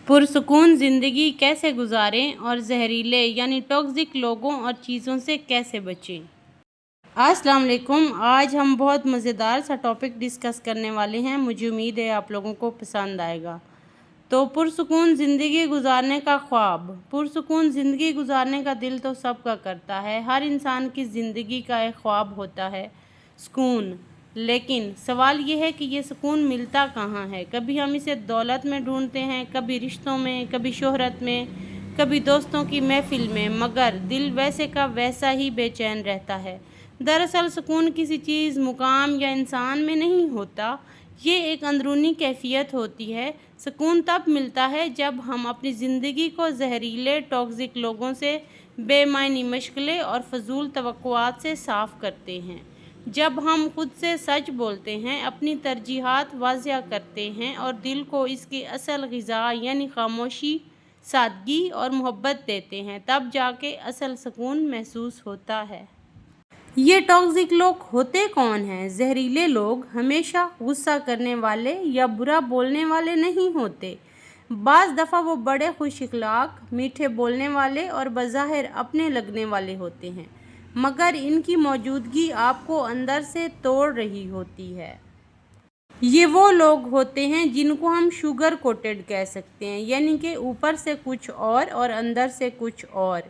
پرسکون زندگی کیسے گزاریں اور زہریلے یعنی ٹاکسک لوگوں اور چیزوں سے کیسے بچیں۔ السلام علیکم۔ آج ہم بہت مزیدار سا ٹاپک ڈسکس کرنے والے ہیں، مجھے امید ہے آپ لوگوں کو پسند آئے گا۔ تو پرسکون زندگی گزارنے کا خواب۔ پرسکون زندگی گزارنے کا دل تو سب کا کرتا ہے، ہر انسان کی زندگی کا ایک خواب ہوتا ہے، سکون۔ لیکن سوال یہ ہے کہ یہ سکون ملتا کہاں ہے؟ کبھی ہم اسے دولت میں ڈھونڈتے ہیں، کبھی رشتوں میں، کبھی شہرت میں، کبھی دوستوں کی محفل میں، مگر دل ویسے کا ویسا ہی بے چین رہتا ہے۔ دراصل سکون کسی چیز، مقام یا انسان میں نہیں ہوتا، یہ ایک اندرونی کیفیت ہوتی ہے۔ سکون تب ملتا ہے جب ہم اپنی زندگی کو زہریلے ٹاکسک لوگوں سے، بے معنی مشغلے اور فضول توقعات سے صاف کرتے ہیں، جب ہم خود سے سچ بولتے ہیں، اپنی ترجیحات واضح کرتے ہیں اور دل کو اس کی اصل غذا یعنی خاموشی، سادگی اور محبت دیتے ہیں، تب جا کے اصل سکون محسوس ہوتا ہے۔ یہ ٹاکسک لوگ ہوتے کون ہیں؟ زہریلے لوگ ہمیشہ غصہ کرنے والے یا برا بولنے والے نہیں ہوتے۔ بعض دفعہ وہ بڑے خوش اخلاق، میٹھے بولنے والے اور بظاہر اپنے لگنے والے ہوتے ہیں، مگر ان کی موجودگی آپ کو اندر سے توڑ رہی ہوتی ہے۔ یہ وہ لوگ ہوتے ہیں جن کو ہم شوگر کوٹڈ کہہ سکتے ہیں، یعنی کہ اوپر سے کچھ اور اندر سے کچھ اور۔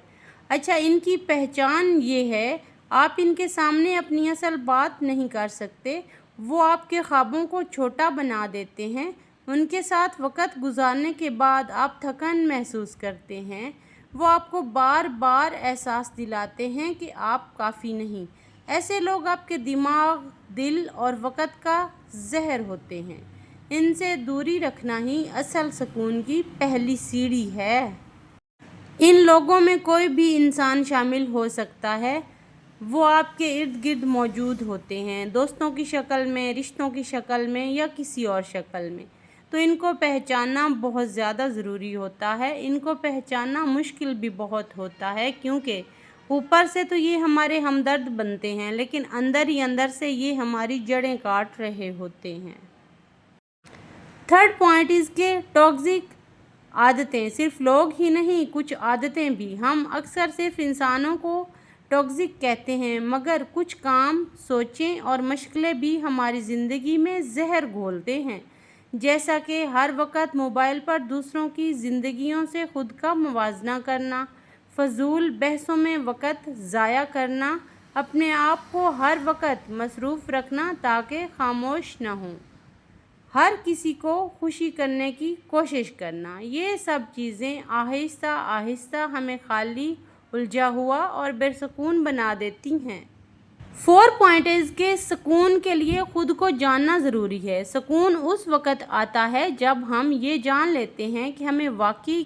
اچھا، ان کی پہچان یہ ہے، آپ ان کے سامنے اپنی اصل بات نہیں کر سکتے، وہ آپ کے خوابوں کو چھوٹا بنا دیتے ہیں۔ ان کے ساتھ وقت گزارنے کے بعد آپ تھکن محسوس کرتے ہیں، وہ آپ کو بار بار احساس دلاتے ہیں کہ آپ کافی نہیں۔ ایسے لوگ آپ کے دماغ، دل اور وقت کا زہر ہوتے ہیں۔ ان سے دوری رکھنا ہی اصل سکون کی پہلی سیڑھی ہے۔ ان لوگوں میں کوئی بھی انسان شامل ہو سکتا ہے، وہ آپ کے ارد گرد موجود ہوتے ہیں، دوستوں کی شکل میں، رشتوں کی شکل میں یا کسی اور شکل میں۔ تو ان کو پہچاننا بہت زیادہ ضروری ہوتا ہے۔ ان کو پہچاننا مشکل بھی بہت ہوتا ہے، کیونکہ اوپر سے تو یہ ہمارے ہمدرد بنتے ہیں، لیکن اندر ہی اندر سے یہ ہماری جڑیں کاٹ رہے ہوتے ہیں۔ تھرڈ پوائنٹ از کہ ٹاکسک عادتیں صرف لوگ ہی نہیں، کچھ عادتیں بھی۔ ہم اکثر صرف انسانوں کو ٹاکسک کہتے ہیں، مگر کچھ کام، سوچیں اور مشغلے بھی ہماری زندگی میں زہر گھولتے ہیں، جیسا کہ ہر وقت موبائل پر دوسروں کی زندگیوں سے خود کا موازنہ کرنا، فضول بحثوں میں وقت ضائع کرنا، اپنے آپ کو ہر وقت مصروف رکھنا تاکہ خاموش نہ ہوں، ہر کسی کو خوشی کرنے کی کوشش کرنا، یہ سب چیزیں آہستہ آہستہ ہمیں خالی، الجھا ہوا اور بے سکون بنا دیتی ہیں۔ 4 پوائنٹ از کہ سکون کے لیے خود کو جاننا ضروری ہے۔ سکون اس وقت آتا ہے جب ہم یہ جان لیتے ہیں کہ ہمیں واقعی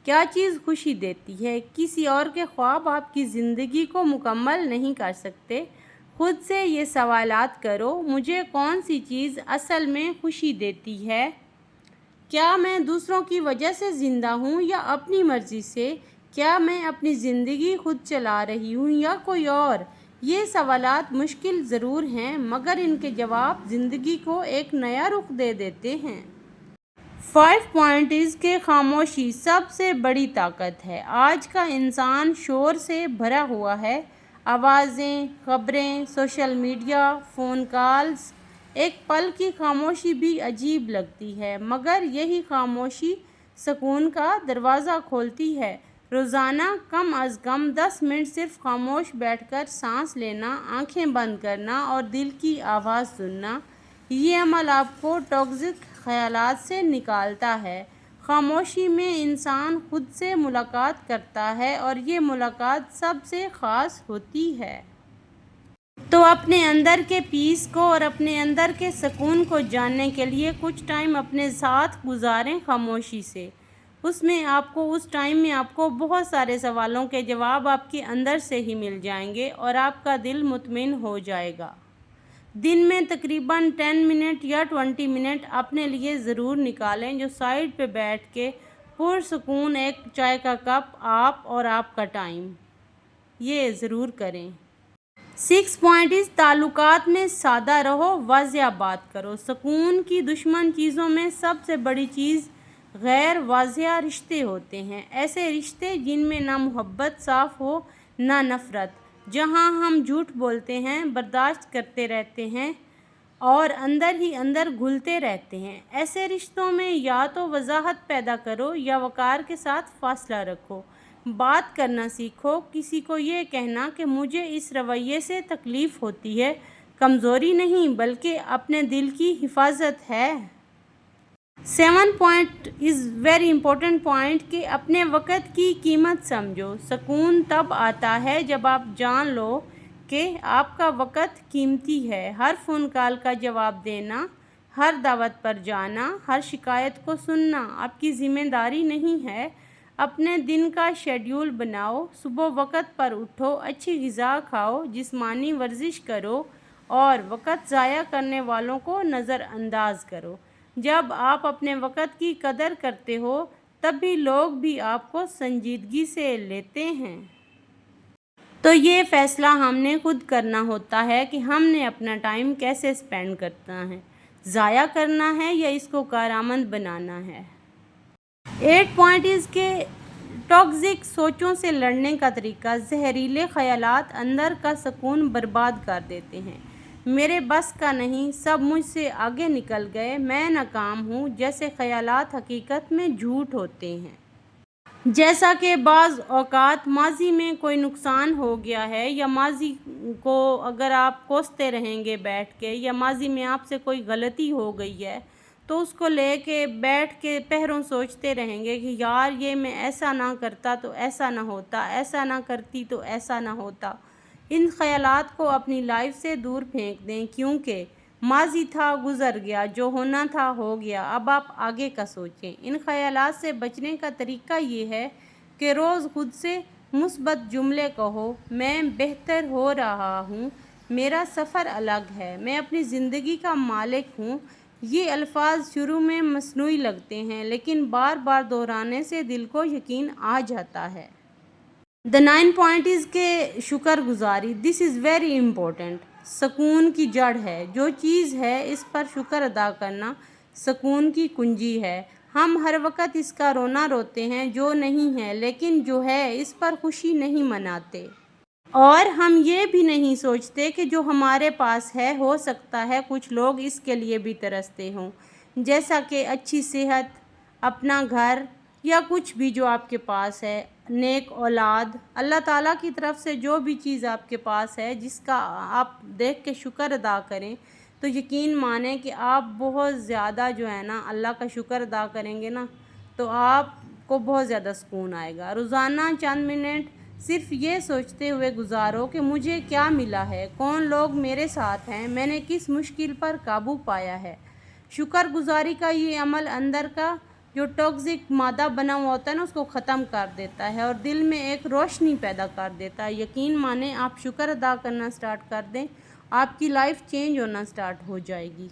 کیا چیز خوشی دیتی ہے۔ کسی اور کے خواب آپ کی زندگی کو مکمل نہیں کر سکتے۔ خود سے یہ سوالات کرو، مجھے کون سی چیز اصل میں خوشی دیتی ہے؟ کیا میں دوسروں کی وجہ سے زندہ ہوں یا اپنی مرضی سے؟ کیا میں اپنی زندگی خود چلا رہی ہوں یا کوئی اور؟ یہ سوالات مشکل ضرور ہیں، مگر ان کے جواب زندگی کو ایک نیا رخ دے دیتے ہیں۔ 5 پوائنٹ از کہ خاموشی سب سے بڑی طاقت ہے۔ آج کا انسان شور سے بھرا ہوا ہے، آوازیں، خبریں، سوشل میڈیا، فون کالز۔ ایک پل کی خاموشی بھی عجیب لگتی ہے، مگر یہی خاموشی سکون کا دروازہ کھولتی ہے۔ روزانہ کم از کم 10 منٹ صرف خاموش بیٹھ کر سانس لینا، آنکھیں بند کرنا اور دل کی آواز سننا، یہ عمل آپ کو ٹاکسک خیالات سے نکالتا ہے۔ خاموشی میں انسان خود سے ملاقات کرتا ہے اور یہ ملاقات سب سے خاص ہوتی ہے۔ تو اپنے اندر کے پیس کو اور اپنے اندر کے سکون کو جاننے کے لیے کچھ ٹائم اپنے ساتھ گزاریں خاموشی سے۔ اس ٹائم میں آپ کو بہت سارے سوالوں کے جواب آپ کے اندر سے ہی مل جائیں گے اور آپ کا دل مطمئن ہو جائے گا۔ دن میں تقریباً 10 منٹ یا 20 منٹ اپنے لیے ضرور نکالیں، جو سائیڈ پہ بیٹھ کے پرسکون ایک چائے کا کپ، آپ اور آپ کا ٹائم، یہ ضرور کریں۔ 6 پوائنٹ از تعلقات میں سادہ رہو، واضح بات کرو۔ سکون کی دشمن چیزوں میں سب سے بڑی چیز غیر واضح رشتے ہوتے ہیں، ایسے رشتے جن میں نہ محبت صاف ہو نہ نفرت، جہاں ہم جھوٹ بولتے ہیں، برداشت کرتے رہتے ہیں اور اندر ہی اندر گھلتے رہتے ہیں۔ ایسے رشتوں میں یا تو وضاحت پیدا کرو یا وقار کے ساتھ فاصلہ رکھو۔ بات کرنا سیکھو۔ کسی کو یہ کہنا کہ مجھے اس رویے سے تکلیف ہوتی ہے، کمزوری نہیں بلکہ اپنے دل کی حفاظت ہے۔ 7 point is very important point کہ اپنے وقت کی قیمت سمجھو۔ سکون تب آتا ہے جب آپ جان لو کہ آپ کا وقت قیمتی ہے۔ ہر فون کال کا جواب دینا، ہر دعوت پر جانا، ہر شکایت کو سننا آپ کی ذمہ داری نہیں ہے۔ اپنے دن کا شیڈول بناؤ، صبح وقت پر اٹھو، اچھی غذا کھاؤ، جسمانی ورزش کرو اور وقت ضائع کرنے والوں کو نظر انداز کرو۔ جب آپ اپنے وقت کی قدر کرتے ہو تب بھی لوگ بھی آپ کو سنجیدگی سے لیتے ہیں۔ تو یہ فیصلہ ہم نے خود کرنا ہوتا ہے کہ ہم نے اپنا ٹائم کیسے سپینڈ کرنا ہے، ضائع کرنا ہے یا اس کو کارآمد بنانا ہے۔ 8 پوائنٹ از کہ ٹاکسک سوچوں سے لڑنے کا طریقہ۔ زہریلے خیالات اندر کا سکون برباد کر دیتے ہیں۔ میرے بس کا نہیں، سب مجھ سے آگے نکل گئے، میں ناکام ہوں جیسے خیالات حقیقت میں جھوٹ ہوتے ہیں۔ جیسا کہ بعض اوقات ماضی میں کوئی نقصان ہو گیا ہے یا ماضی کو اگر آپ کوستے رہیں گے بیٹھ کے، یا ماضی میں آپ سے کوئی غلطی ہو گئی ہے تو اس کو لے کے بیٹھ کے پہروں سوچتے رہیں گے کہ یار یہ میں ایسا نہ کرتا تو ایسا نہ ہوتا، ایسا نہ کرتی تو ایسا نہ ہوتا۔ ان خیالات کو اپنی لائف سے دور پھینک دیں، کیونکہ ماضی تھا گزر گیا، جو ہونا تھا ہو گیا، اب آپ آگے کا سوچیں۔ ان خیالات سے بچنے کا طریقہ یہ ہے کہ روز خود سے مثبت جملے کہو۔ میں بہتر ہو رہا ہوں، میرا سفر الگ ہے، میں اپنی زندگی کا مالک ہوں۔ یہ الفاظ شروع میں مصنوعی لگتے ہیں لیکن بار بار دہرانے سے دل کو یقین آ جاتا ہے۔ The 9 point is کہ شکر گزاری۔ This is very important۔ سکون کی جڑ ہے۔ جو چیز ہے اس پر شکر ادا کرنا سکون کی کنجی ہے۔ ہم ہر وقت اس کا رونا روتے ہیں جو نہیں ہے، لیکن جو ہے اس پر خوشی نہیں مناتے۔ اور ہم یہ بھی نہیں سوچتے کہ جو ہمارے پاس ہے ہو سکتا ہے کچھ لوگ اس کے لیے بھی ترستے ہوں، جیسا کہ اچھی صحت، اپنا گھر یا کچھ بھی جو آپ کے پاس ہے، نیک اولاد۔ اللہ تعالیٰ کی طرف سے جو بھی چیز آپ کے پاس ہے جس کا آپ دیکھ کے شکر ادا کریں تو یقین مانیں کہ آپ بہت زیادہ جو ہے نا اللہ کا شکر ادا کریں گے نا تو آپ کو بہت زیادہ سکون آئے گا۔ روزانہ چند منٹ صرف یہ سوچتے ہوئے گزارو کہ مجھے کیا ملا ہے، کون لوگ میرے ساتھ ہیں، میں نے کس مشکل پر قابو پایا ہے۔ شکر گزاری کا یہ عمل اندر کا جو ٹاکسک مادہ بنا ہوا ہوتا ہے نا اس کو ختم کر دیتا ہے اور دل میں ایک روشنی پیدا کر دیتا ہے۔ یقین مانیں آپ شکر ادا کرنا سٹارٹ کر دیں، آپ کی لائف چینج ہونا سٹارٹ ہو جائے گی۔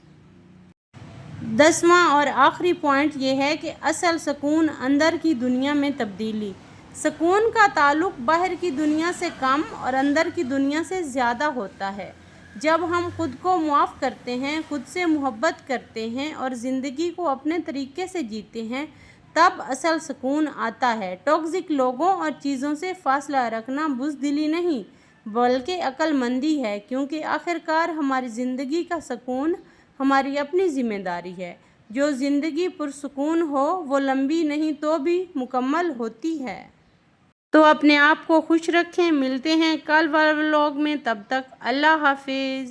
10واں اور آخری پوائنٹ یہ ہے کہ اصل سکون اندر کی دنیا میں تبدیلی۔ سکون کا تعلق باہر کی دنیا سے کم اور اندر کی دنیا سے زیادہ ہوتا ہے۔ جب ہم خود کو معاف کرتے ہیں، خود سے محبت کرتے ہیں اور زندگی کو اپنے طریقے سے جیتے ہیں تب اصل سکون آتا ہے۔ ٹاکسک لوگوں اور چیزوں سے فاصلہ رکھنا بزدلی نہیں بلکہ عقل مندی ہے، کیونکہ آخرکار ہماری زندگی کا سکون ہماری اپنی ذمہ داری ہے۔ جو زندگی پرسکون ہو وہ لمبی نہیں تو بھی مکمل ہوتی ہے۔ تو اپنے آپ کو خوش رکھیں، ملتے ہیں کل والے ولاگ میں، تب تک اللہ حافظ۔